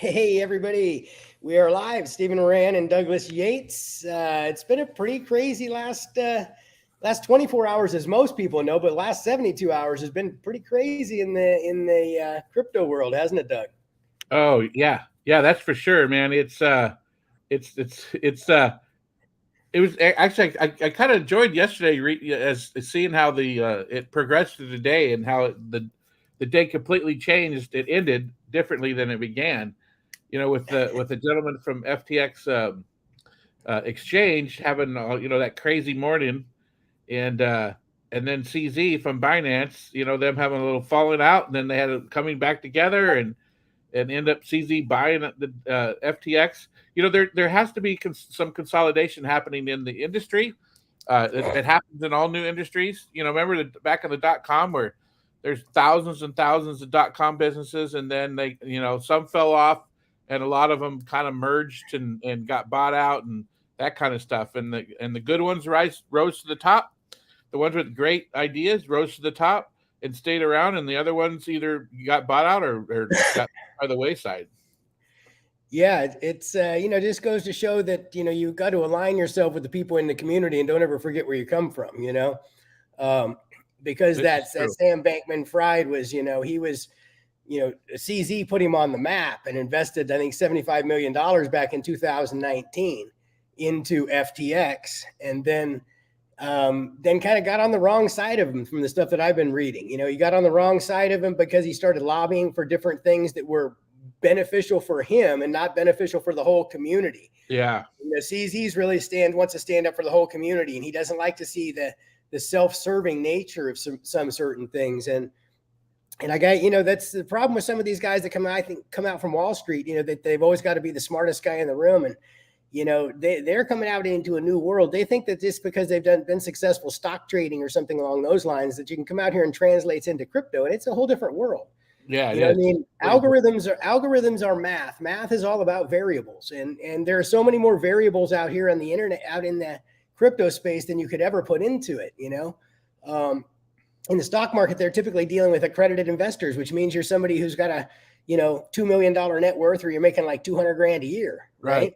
Hey, everybody. We are live. Stephen Moran and Douglas Yates. It's been a pretty crazy last 24 hours, as most people know, but last 72 hours has been pretty crazy in the crypto world, hasn't it, Doug? Oh yeah, that's for sure, man. It's it was actually I kind of enjoyed yesterday as seeing how the it progressed to the day and how the day completely changed. It ended differently than it began. With the gentleman from FTX exchange having that crazy morning, and uh, and then CZ from Binance, them having a little falling out, and then they had it coming back together and end up CZ buying the FTX. There has to be some consolidation happening in the industry. It happens in all new industries. Remember back in the .com where there's thousands and thousands of .com businesses, and then some fell off, and a lot of them kind of merged and got bought out and that kind of stuff. And the good ones rose to the top. The ones with great ideas rose to the top and stayed around, and the other ones either got bought out or got by the wayside. Yeah, it's just goes to show that you've got to align yourself with the people in the community and don't ever forget where you come from. Um, because This is that true. Sam Bankman-Fried was, he was, CZ put him on the map and invested, I think, $75 million back in 2019 into FTX, and then kind of got on the wrong side of him from the stuff that I've been reading. He got on the wrong side of him because he started lobbying for different things that were beneficial for him and not beneficial for the whole community. Yeah. CZ's really wants to stand up for the whole community, and he doesn't like to see the self-serving nature of some certain things. And I got, that's the problem with some of these guys that come out from Wall Street, that they've always got to be the smartest guy in the room. And, they're coming out into a new world. They think that just because they've been successful stock trading or something along those lines, that you can come out here and translate into crypto. And it's a whole different world. Yeah, it You know what I is. mean? Algorithms are math. Math is all about variables. And there are so many more variables out here on the internet, out in the crypto space than you could ever put into it, in the stock market, they're typically dealing with accredited investors, which means you're somebody who's got a, $2 million net worth, or you're making like 200 grand a year. Right.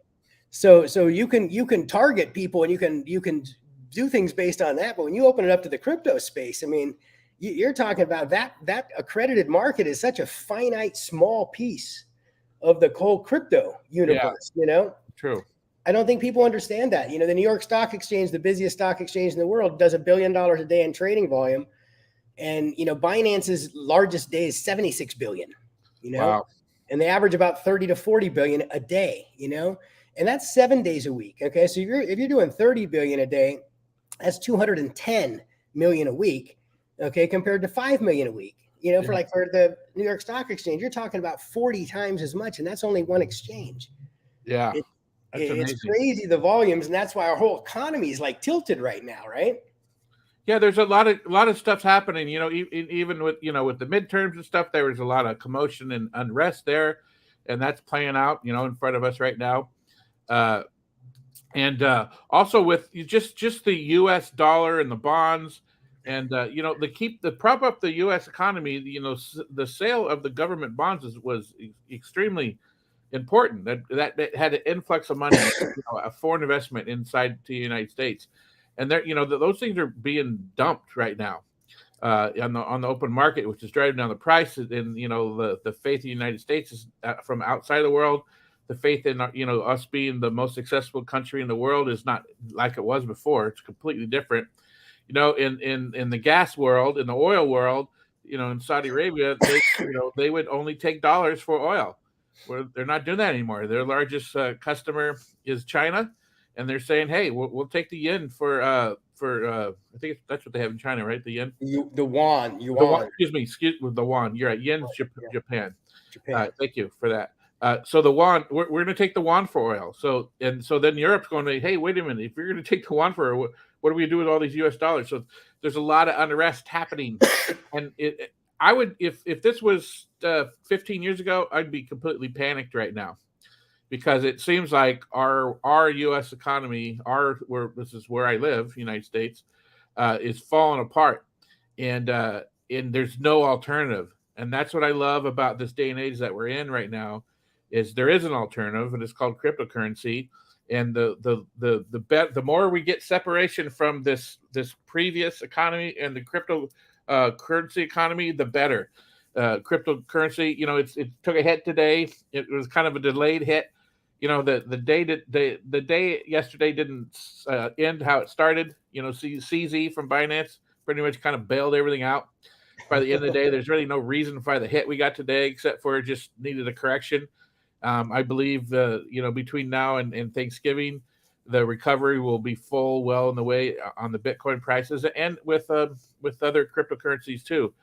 So you can target people and you can do things based on that. But when you open it up to the crypto space, I mean, you're talking about that accredited market is such a finite, small piece of the whole crypto universe, True. I don't think people understand that. The New York Stock Exchange, the busiest stock exchange in the world, does $1 billion a day in trading volume. And, Binance's largest day is 76 billion, Wow. and they average about 30 to 40 billion a day, and that's 7 days a week. Okay. So if you're doing 30 billion a day, that's 210 million a week. Okay. Compared to 5 million a week, Yeah. for the New York Stock Exchange, you're talking about 40 times as much. And that's only one exchange. Yeah. That's It's amazing. crazy, the volumes. And that's why our whole economy is like tilted right now. Right. Yeah, there's a lot of stuff's happening. Even with the midterms and stuff, there was a lot of commotion and unrest there, and that's playing out, in front of us right now. Uh, and Also with just the U.S. dollar and the bonds, and the prop up the U.S. economy. The sale of the government bonds was extremely important. That had an influx of money, a foreign investment inside to the United States, and those things are being dumped right now on the open market, which is driving down the price. And the faith in the United States is from outside the world. The faith in us being the most successful country in the world is not like it was before. It's completely different. In the gas world, in the oil world, in Saudi Arabia, they would only take dollars for oil. Where they're not doing that anymore. Their largest customer is China, and they're saying, "Hey, we'll take the yen for I think that's what they have in China, right? The yen, The yuan, the yuan. Excuse me, the yuan. You're right. Yen's Yeah. Japan. Japan. Thank you for that. So the yuan, we're going to take the yuan for oil. So then Europe's going to, hey, wait a minute. If you're going to take the yuan for oil, what do we do with all these U.S. dollars? So there's a lot of unrest happening, and I would, if this was 15 years ago, I'd be completely panicked right now, because it seems like our U.S. economy, this is where I live, United States, is falling apart, and there's no alternative. And that's what I love about this day and age that we're in right now, is there is an alternative, and it's called cryptocurrency. And the more we get separation from this previous economy and the crypto currency economy, the better. Cryptocurrency, it took a hit today. It was kind of a delayed hit. The day yesterday didn't end how it started. CZ from Binance pretty much kind of bailed everything out. By the end of the day, there's really no reason for the hit we got today, except for it just needed a correction. I believe between now and Thanksgiving, the recovery will be well in the way on the Bitcoin prices and with other cryptocurrencies too.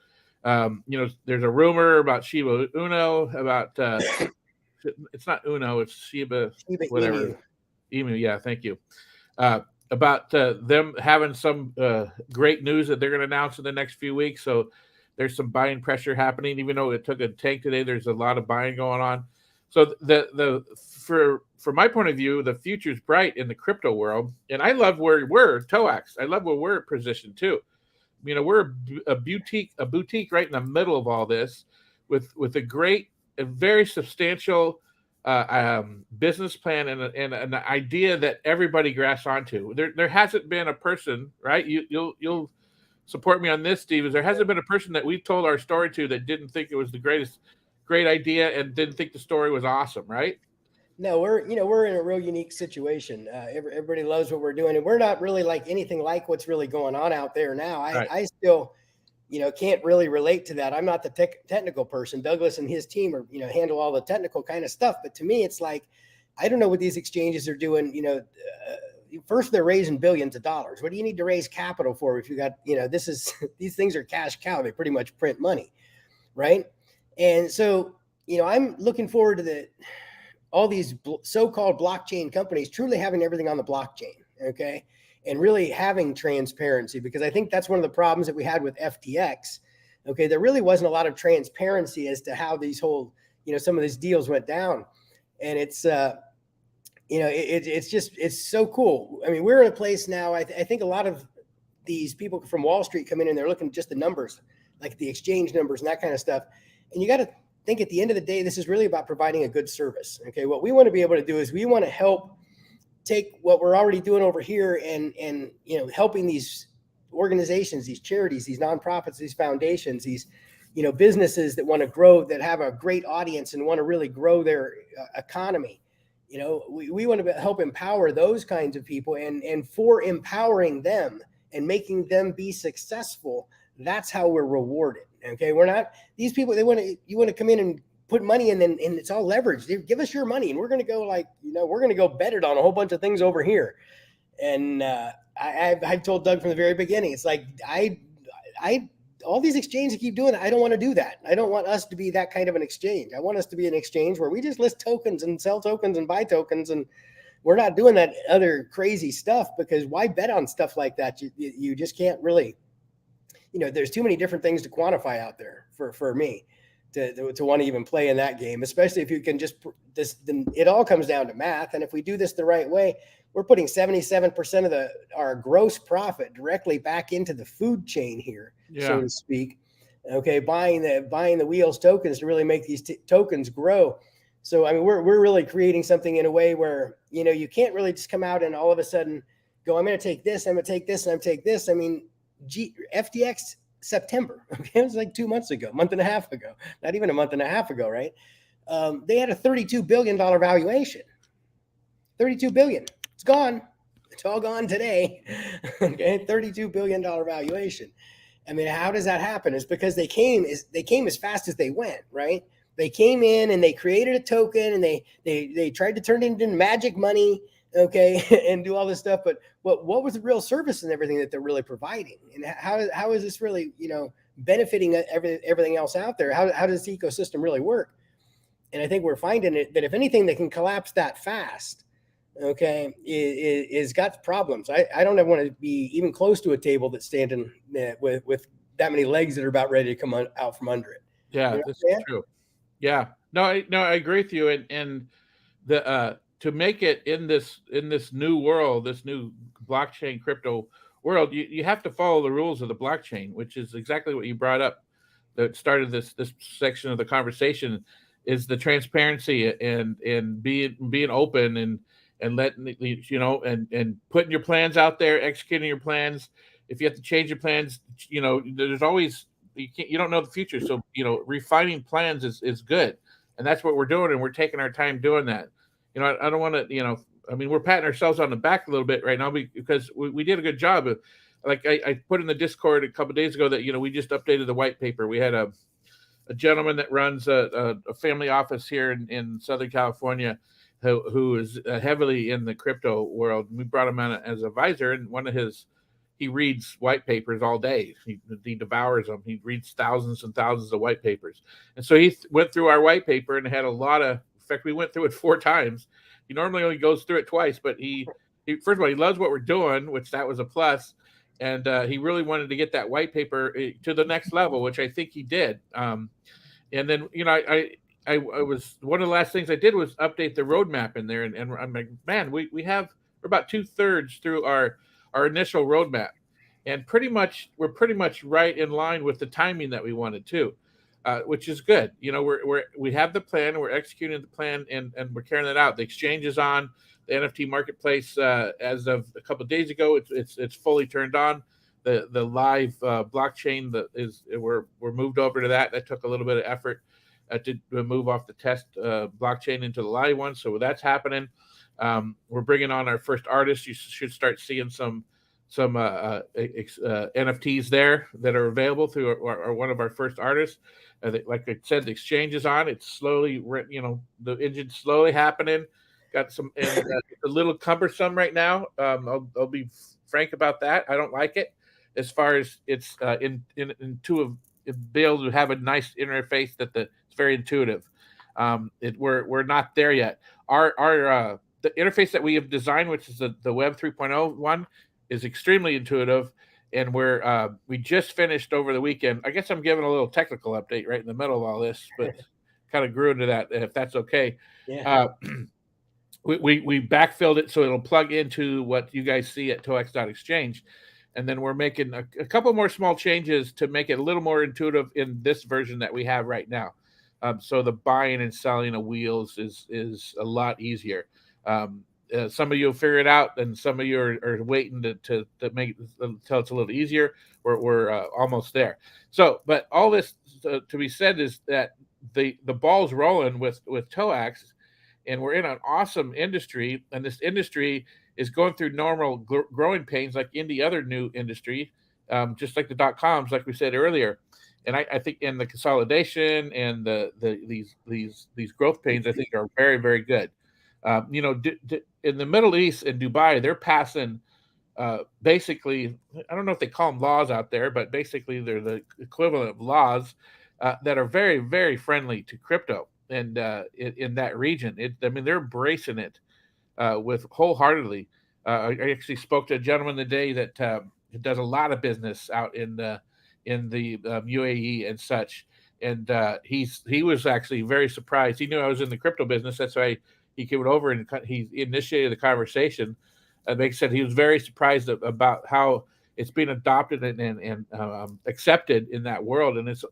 There's a rumor about Shiba Uno about it's not Uno, it's Shiba whatever. Emu, yeah, thank you. About them having some great news that they're going to announce in the next few weeks. So there's some buying pressure happening, even though it took a tank today. There's a lot of buying going on. So from my point of view, the future's bright in the crypto world, and I love where we're TOAX. I love where we're positioned too. We're a boutique right in the middle of all this, with a very substantial business plan and an idea that everybody grasps onto. There hasn't been a person, right? You'll support me on this, Steve. There hasn't been a person that we've told our story to that didn't think it was the great idea and didn't think the story was awesome, right? No, we're in a real unique situation. Everybody loves what we're doing, and we're not really like anything like what's really going on out there now. I still, can't really relate to that. I'm not the technical person. Douglas and his team are, handle all the technical kind of stuff. But to me, it's like, I don't know what these exchanges are doing. First they're raising billions of dollars. What do you need to raise capital for if you got, these things are cash cow. They pretty much print money, right? And so, I'm looking forward to all these so-called blockchain companies truly having everything on the blockchain, okay? And really having transparency, because I think that's one of the problems that we had with FTX, okay? There really wasn't a lot of transparency as to how these whole, some of these deals went down. And it's, it's so cool. I mean, we're in a place now, I think a lot of these people from Wall Street come in and they're looking at just the numbers, like the exchange numbers and that kind of stuff. And you got to think at the end of the day, this is really about providing a good service. Okay. What we want to be able to do is we want to help take what we're already doing over here and helping these organizations, these charities, these nonprofits, these foundations, these, businesses that want to grow, that have a great audience and want to really grow their economy. We want to help empower those kinds of people, and for empowering them and making them be successful, that's how we're rewarded. Okay. We're not these people. You want to come in and put money in, and it's all leveraged. Give us your money and we're going to go we're going to go bet it on a whole bunch of things over here. And I've told Doug from the very beginning, it's like, all these exchanges keep doing that. I don't want to do that. I don't want us to be that kind of an exchange. I want us to be an exchange where we just list tokens and sell tokens and buy tokens. And we're not doing that other crazy stuff, because why bet on stuff like that? You just can't really, there's too many different things to quantify out there for me to want to even play in that game, especially if you can then it all comes down to math. And if we do this the right way, we're putting 77% of our gross profit directly back into the food chain here, so to speak. Okay. Buying the wheels tokens to really make these tokens grow. So, I mean, we're really creating something in a way where, you can't really just come out and all of a sudden go, I'm going to take this, I'm going to take this, and I'm going to take this. I mean, FTX September, okay, it was like 2 months ago, month and a half ago, not even a month and a half ago, right? They had a $32 billion valuation. 32 billion. It's gone. It's all gone today. Okay, $32 billion valuation. I mean, how does that happen? It's because they came as fast as they went, right? They came in and they created a token, and they tried to turn it into magic money, okay, and do all this stuff. But what was the real service and everything that they're really providing? And how is this really, benefiting everything else out there? How does the ecosystem really work? And I think we're finding it that if anything that can collapse that fast, okay, is got problems. I don't want to be even close to a table that's standing with that many legs that are about ready to come out from under it. Yeah, this is true. Yeah, no, I agree with you. And the to make it in this new world, this new blockchain crypto world, you have to follow the rules of the blockchain, which is exactly what you brought up that started this section of the conversation. is the transparency and being open and letting, you know, and putting your plans out there, executing your plans. If you have to change your plans, you know, there's always, you don't know the future. So, you know, refining plans is good. And that's what we're doing. And we're taking our time doing that. You know, I don't want to, you know, I mean, we're patting ourselves on the back a little bit right now because we did a good job. Like I put in the Discord a couple of days ago that, you know, we just updated the white paper. We had a gentleman that runs a family office here in Southern California who is heavily in the crypto world. We brought him on as an advisor, and he reads white papers all day. He devours them. He reads thousands and thousands of white papers. And so he went through our white paper and had a lot of, in fact, we went through it 4 times. He normally only goes through it twice, but he first of all, he loves what we're doing, which that was a plus. And he really wanted to get that white paper to the next level, which I think he did. And then, you know, I was, one of the last things I did was update the roadmap in there. And I'm like, man, we're about 2/3 through our initial roadmap. And we're pretty much right in line with the timing that we wanted to, which is good. You know, we have the plan, we're executing the plan, and we're carrying that out. The exchange is on. The NFT marketplace, as of a couple of days ago, it's fully turned on. The live blockchain we're moved over to that. That took a little bit of effort to move off the test blockchain into the live one. So that's happening. We're bringing on our first artists. You should start seeing some NFTs there that are available through one of our first artists. Like I said, the exchange is on. It's slowly, you know, the engine's slowly happening. Got some, and a little cumbersome right now. I'll be frank about that. I don't like it as far as it's intuitive, be able to have a nice interface it's very intuitive. We're not there yet. Our the interface that we have designed, which is the Web 3.0 one, is extremely intuitive, and we just finished over the weekend. I guess I'm giving a little technical update right in the middle of all this, but kind of grew into that, if that's okay. Yeah. We backfilled it so it'll plug into what you guys see at TOAX.exchange. And then we're making a couple more small changes to make it a little more intuitive in this version that we have right now. So the buying and selling of wheels is a lot easier. Some of you will figure it out, and some of you are waiting to make until it's a little easier. We're almost there. So, but all this to be said is that the ball's rolling with TOAX. And we're in an awesome industry, and this industry is going through normal growing pains like any other new industry, just like the .coms, like we said earlier. And I think in the consolidation and these growth pains, I think are very, very good. You know, in the Middle East and Dubai, they're passing basically, I don't know if they call them laws out there, but basically they're the equivalent of laws that are very, very friendly to crypto. And in that region, I mean, they're embracing it with wholeheartedly. I actually spoke to a gentleman today that does a lot of business out in the UAE and such, and he was actually very surprised. He knew I was in the crypto business, that's why he came over and he initiated the conversation. Like I said, he was very surprised about how it's being adopted and accepted in that world, and it's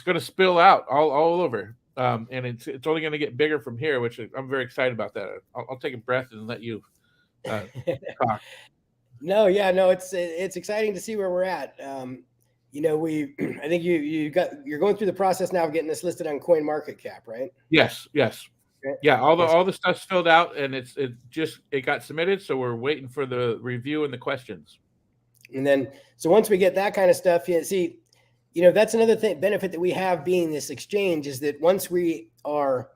going to spill out all over. And it's only going to get bigger from here, which I'm very excited about that. I'll take a breath and let you talk. No, it's exciting to see where we're at. You know, I think you're going through the process now of getting this listed on CoinMarketCap, right? Yes. Yeah, all the stuff's filled out, and it got submitted, so we're waiting for the review and the questions. And then, so once we get that kind of stuff, see. You know, that's another benefit that we have being this exchange is that once we are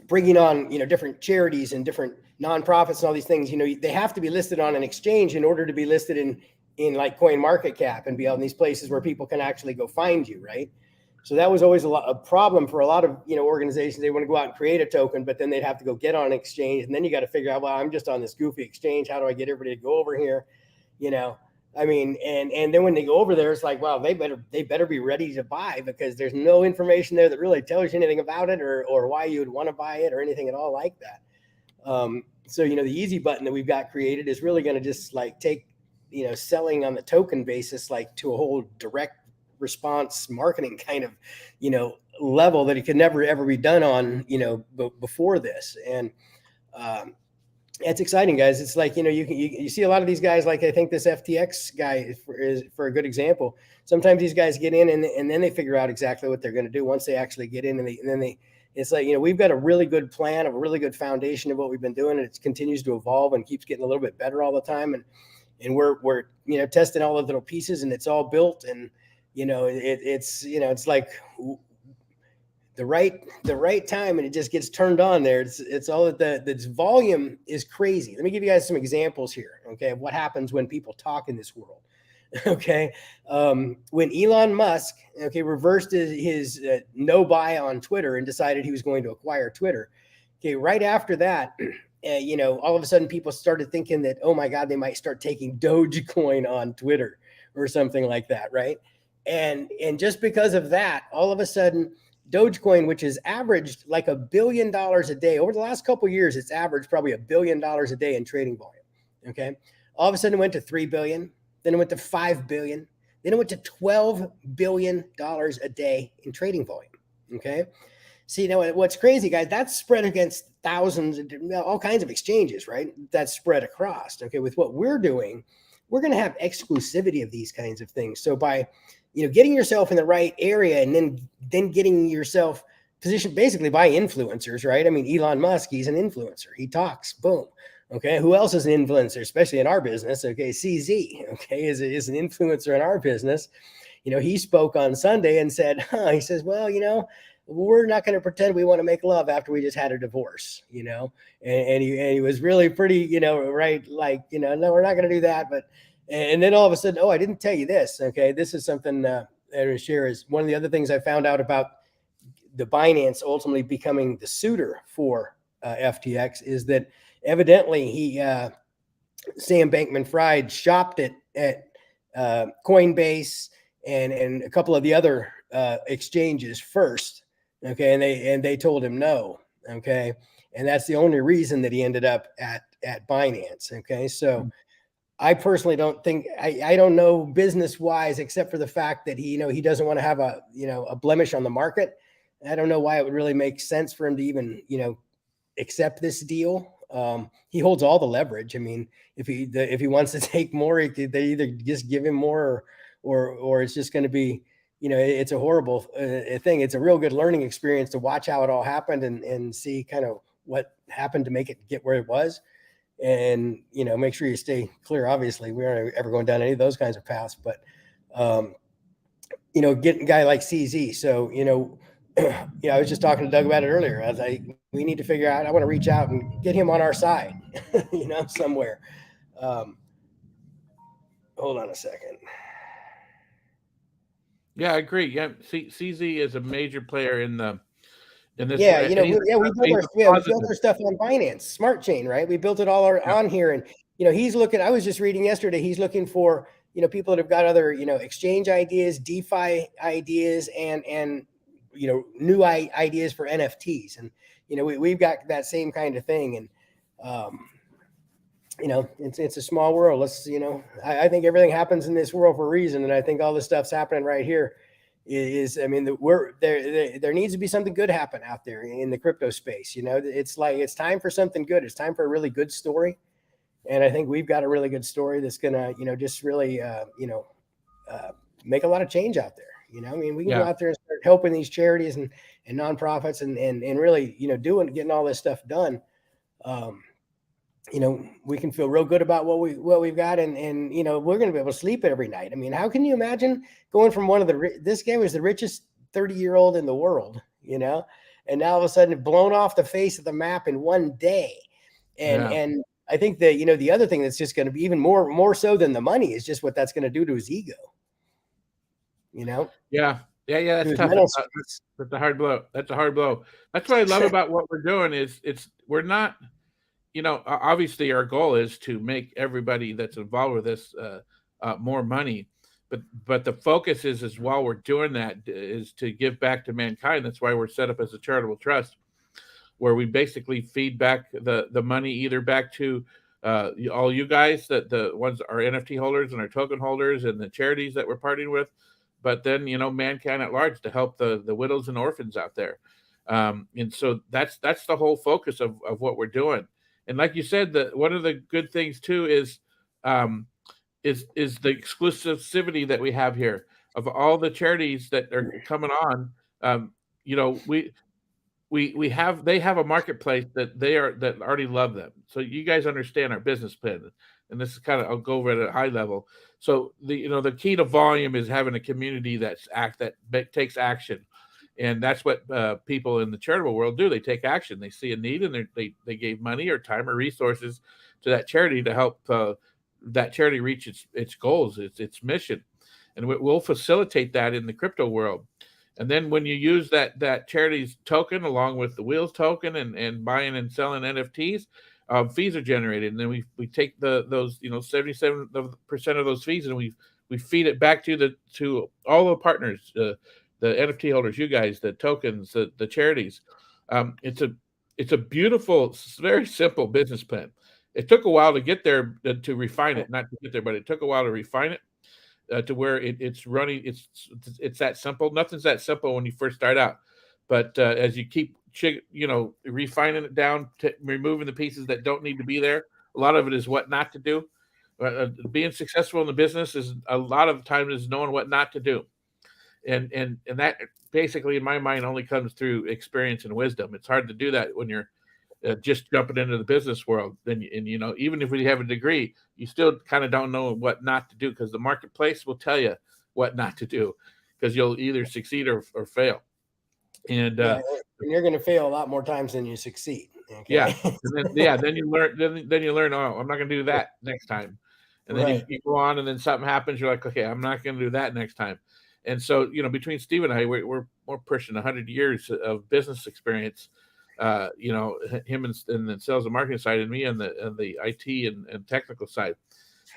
bringing on, you know, different charities and different nonprofits and all these things, you know, they have to be listed on an exchange in order to be listed in like CoinMarketCap and be on these places where people can actually go find you, right? So that was always a problem for a lot of, you know, organizations. They want to go out and create a token, but then they'd have to go get on an exchange, and then you got to figure out, well, I'm just on this goofy exchange. How do I get everybody to go over here? You know. I mean, and then when they go over there, it's like, wow, they better be ready to buy, because there's no information there that really tells you anything about it or why you would want to buy it or anything at all like that. So, you know, the easy button that we've got created is really going to just like take, you know, selling on the token basis, like to a whole direct response marketing kind of, you know, level that it could never ever be done on, before this. And it's exciting, guys. It's like, you see a lot of these guys, like I think this FTX guy is for a good example. Sometimes these guys get in and then they figure out exactly what they're going to do once they actually get in, and then it's like, we've got a really good plan, a really good foundation of what we've been doing, and it continues to evolve and keeps getting a little bit better all the time. And we're testing all the little pieces, and it's all built, and it's like the right time, and it just gets turned on there. It's all that the volume is crazy. Let me give you guys some examples here, okay, of what happens when people talk in this world. Okay, when Elon Musk, reversed his no buy on Twitter and decided he was going to acquire Twitter. Okay, right after that, all of a sudden people started thinking that, oh my God, they might start taking Dogecoin on Twitter or something like that, right? And just because of that, all of a sudden, Dogecoin, which has averaged like $1 billion a day over the last couple of years, it's averaged probably $1 billion a day in trading volume. Okay, all of a sudden it went to 3 billion. Then it went to 5 billion. Then it went to $12 billion a day in trading volume. Okay. See, what's crazy, guys, that's spread against thousands, all kinds of exchanges, right? That's spread across. Okay. With what we're doing, we're going to have exclusivity of these kinds of things. So by, getting yourself in the right area and then getting yourself positioned basically by influencers, right? I mean, Elon Musk, he's an influencer. He talks, boom. Okay, who else is an influencer, especially in our business? Okay, CZ, is an influencer in our business. He spoke on Sunday and said, he says, well, we're not going to pretend we want to make love after we just had a divorce, and he was really pretty, right, like, no, we're not going to do that. But, and then all of a sudden, oh, I didn't tell you this. Okay, this is something that I want to share. Is one of the other things I found out about the Binance ultimately becoming the suitor for FTX is that evidently Sam Bankman-Fried shopped it at Coinbase and a couple of the other exchanges first. Okay, and they told him no. Okay, and that's the only reason that he ended up at Binance. Okay, so I personally don't think I don't know business wise, except for the fact that he doesn't want to have a blemish on the market. I don't know why it would really make sense for him to even accept this deal. He holds all the leverage. I mean, if he wants to take more, they either just give him more, or it's just going to be, it's a horrible thing. It's a real good learning experience to watch how it all happened and see kind of what happened to make it get where it was. And, make sure you stay clear. Obviously, we aren't ever going down any of those kinds of paths, but, getting a guy like CZ. So, I was just talking to Doug about it earlier. I was like, we need to figure out, I want to reach out and get him on our side, somewhere. Hold on a second. Yeah, I agree. Yeah, CZ is a major player in this. Yeah, we built our stuff on Binance Smart Chain, right? We built it all on here, and he's looking. I was just reading yesterday. He's looking for people that have got other exchange ideas, DeFi ideas, and new ideas for NFTs, and we've got that same kind of thing, and it's a small world. Let's I think everything happens in this world for a reason, and I think all this stuff's happening right here. There needs to be something good happen out there in the crypto space. It's like it's time for something good. It's time for a really good story, and I think we've got a really good story that's gonna just really make a lot of change out there. We can go out there and start helping these charities and nonprofits and really getting all this stuff done. We can feel real good about what we've got, and we're going to be able to sleep every night. I mean, how can you imagine going from this guy was the richest 30-year-old in the world, and now all of a sudden blown off the face of the map in one day. And I think that, the other thing that's just going to be even more so than the money is just what that's going to do to his ego. Yeah. That's tough. That's a hard blow. That's what I love about what we're doing is we're not, obviously our goal is to make everybody that's involved with this more money, but the focus is while we're doing that is to give back to mankind. That's why we're set up as a charitable trust, where we basically feed back the money either back to all you guys, that the ones our NFT holders and our token holders and the charities that we're partnering with, but then, mankind at large to help the widows and orphans out there. And so that's the whole focus of what we're doing. And like you said, one of the good things too is the exclusivity that we have here of all the charities that are coming on. They have a marketplace that already love them. So you guys understand our business plan, and this is I'll go over it at a high level. So the key to volume is having a community that takes action. And that's what people in the charitable world do. They take action. They see a need, and they gave money or time or resources to that charity to help that charity reach its goals, its mission. And we'll facilitate that in the crypto world. And then when you use that charity's token along with the Wheels token and buying and selling NFTs, fees are generated. And then we take those 77% of those fees, and we feed it back to all the partners. The NFT holders, you guys, the tokens, the charities. It's a beautiful, very simple business plan. It took a while to get there, to refine it, not to get there, but it took a while to refine it to where it's running. It's that simple. Nothing's that simple when you first start out, but as you keep refining it down, removing the pieces that don't need to be there. A lot of it is what not to do. Being successful in the business is a lot of times is knowing what not to do. And that basically, in my mind, only comes through experience and wisdom. It's hard to do that when you're just jumping into the business world. Even if we have a degree, you still kind of don't know what not to do, because the marketplace will tell you what not to do, because you'll either succeed or fail. And you're going to fail a lot more times than you succeed. Okay? Yeah. And then you learn. Then you learn. Oh, I'm not going to do that next time. And then you go on, and then something happens. You're like, okay, I'm not going to do that next time. And so, between Steve and I, we're pushing 100 years of business experience. Him in the sales and marketing side, and me on the IT and technical side.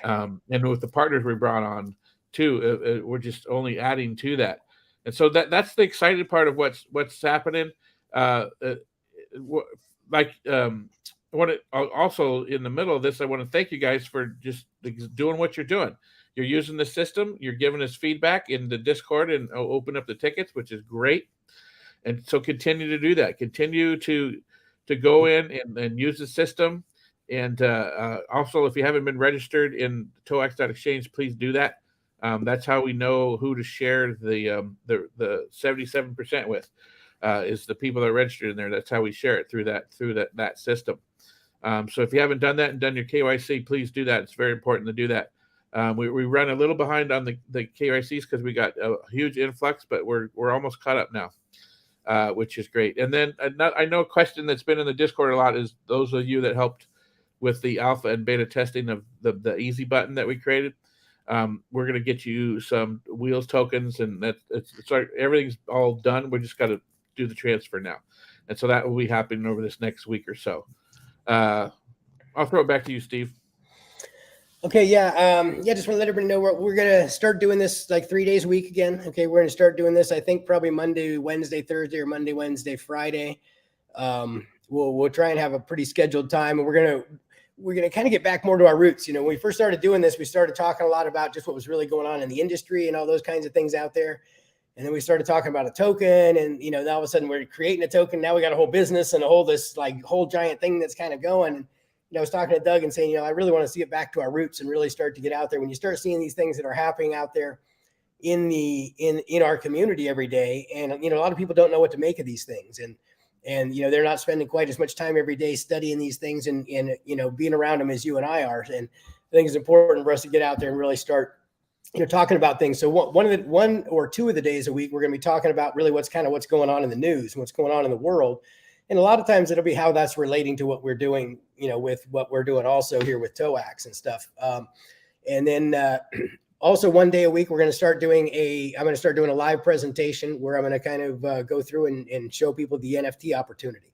And with the partners we brought on too, we're just only adding to that. And so that's the exciting part of what's happening. I want to also, in the middle of this, I want to thank you guys for just doing what you're doing. You're using the system. You're giving us feedback in the Discord and open up the tickets, which is great. And so continue to do that. Continue to go in and use the system. And also, if you haven't been registered in TOAX.exchange, please do that. That's how we know who to share the 77% with. Is the people that are registered in there. That's how we share it through that system. So if you haven't done that and done your KYC, please do that. It's very important to do that. We run a little behind on the KYCs because we got a huge influx, but we're almost caught up now, which is great. And then I know a question that's been in the Discord a lot is those of you that helped with the alpha and beta testing of the easy button that we created. We're going to get you some Wheels tokens, and it's like everything's all done. We just got to do the transfer now. And so that will be happening over this next week or so. I'll throw it back to you, Steve. Okay, yeah. Just want to let everybody know we're going to start doing this like 3 days a week again. Okay, we're going to start doing this, I think, probably Monday, Wednesday, Thursday, or Monday, Wednesday, Friday. We'll try and have a pretty scheduled time, and we're going to kind of get back more to our roots. When we first started doing this, we started talking a lot about just what was really going on in the industry and all those kinds of things out there. And then we started talking about a token, and now all of a sudden we're creating a token. Now we got a whole business and a whole giant thing that's kind of going. And I was talking to Doug and saying, I really want to see it back to our roots and really start to get out there. When you start seeing these things that are happening out there in our community every day, and a lot of people don't know what to make of these things, and they're not spending quite as much time every day studying these things and being around them as you and I are. And I think it's important for us to get out there and really start talking about things. So one or two of the days a week, we're going to be talking about really what's going on in the news and what's going on in the world. And a lot of times it'll be how that's relating to what we're doing, with what we're doing also here with TOAX and stuff. And then also 1 day a week, I'm going to start doing a live presentation where I'm going to kind of go through and show people the NFT opportunity.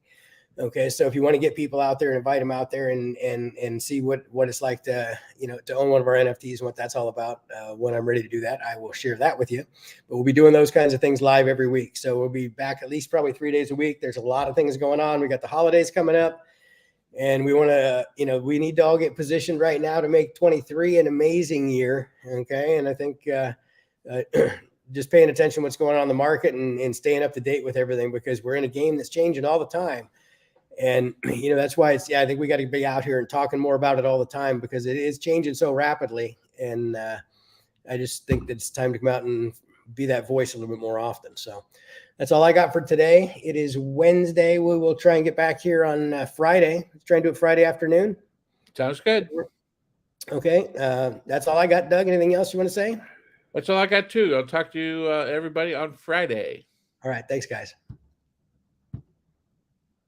Okay. So if you want to get people out there and invite them out there and see what it's like to own one of our NFTs and what that's all about, when I'm ready to do that, I will share that with you. But we'll be doing those kinds of things live every week. So we'll be back at least probably 3 days a week. There's a lot of things going on. We got the holidays coming up, and we want to, we need to all get positioned right now to make 23 an amazing year. Okay. And I think, just paying attention to what's going on in the market and staying up to date with everything, because we're in a game that's changing all the time. And, that's why I think we got to be out here and talking more about it all the time, because it is changing so rapidly. And I just think that it's time to come out and be that voice a little bit more often. So that's all I got for today. It is Wednesday. We will try and get back here on Friday. Let's try and do it Friday afternoon. Sounds good. Okay. That's all I got, Doug. Anything else you want to say? That's all I got too. I'll talk to you everybody on Friday. All right. Thanks, guys.